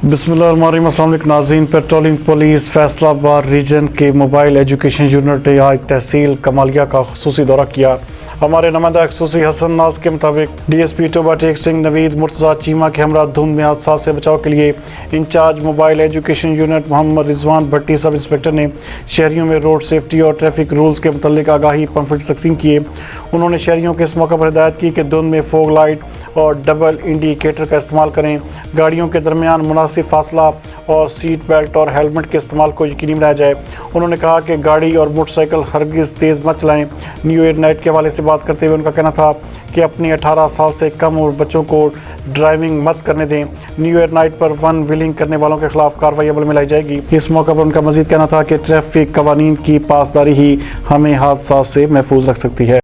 بسم اللہ الرحمن الرحیم۔ السلام علیکم ناظرین، پٹرولنگ پولیس فیصل آباد ریجن کے موبائل ایجوکیشن یونٹ نے آج تحصیل کمالیہ کا خصوصی دورہ کیا۔ ہمارے نمائندہ خصوصی حسن ناز کے مطابق ڈی ایس پی ٹوبہ ٹیک سنگھ نوید مرتضیٰ چیمہ کے ہمراہ دھند میں حادثات سے بچاؤ کے لیے انچارج موبائل ایجوکیشن یونٹ محمد رضوان بھٹی سب انسپکٹر نے شہریوں میں روڈ سیفٹی اور ٹریفک رولز کے متعلق آگاہی پمفلٹ تقسیم کیے۔ انہوں نے شہریوں کے اس موقع پر ہدایت کی کہ دھند میں فوگ لائٹ اور ڈبل انڈیکیٹر کا استعمال کریں، گاڑیوں کے درمیان مناسب فاصلہ اور سیٹ بیلٹ اور ہیلمٹ کے استعمال کو یقینی بنایا جائے۔ انہوں نے کہا کہ گاڑی اور موٹر سائیکل ہرگز تیز مت چلائیں۔ نیو ایئر نائٹ کے حوالے سے بات کرتے ہوئے ان کا کہنا تھا کہ اپنی 18 سال سے کم عمر بچوں کو ڈرائیونگ مت کرنے دیں۔ نیو ایئر نائٹ پر ون ویلنگ کرنے والوں کے خلاف کارروائی عمل میں لائی جائے گی۔ اس موقع پر ان کا مزید کہنا تھا کہ ٹریفک قوانین کی پاسداری ہی ہمیں حادثات سے محفوظ رکھ سکتی ہے۔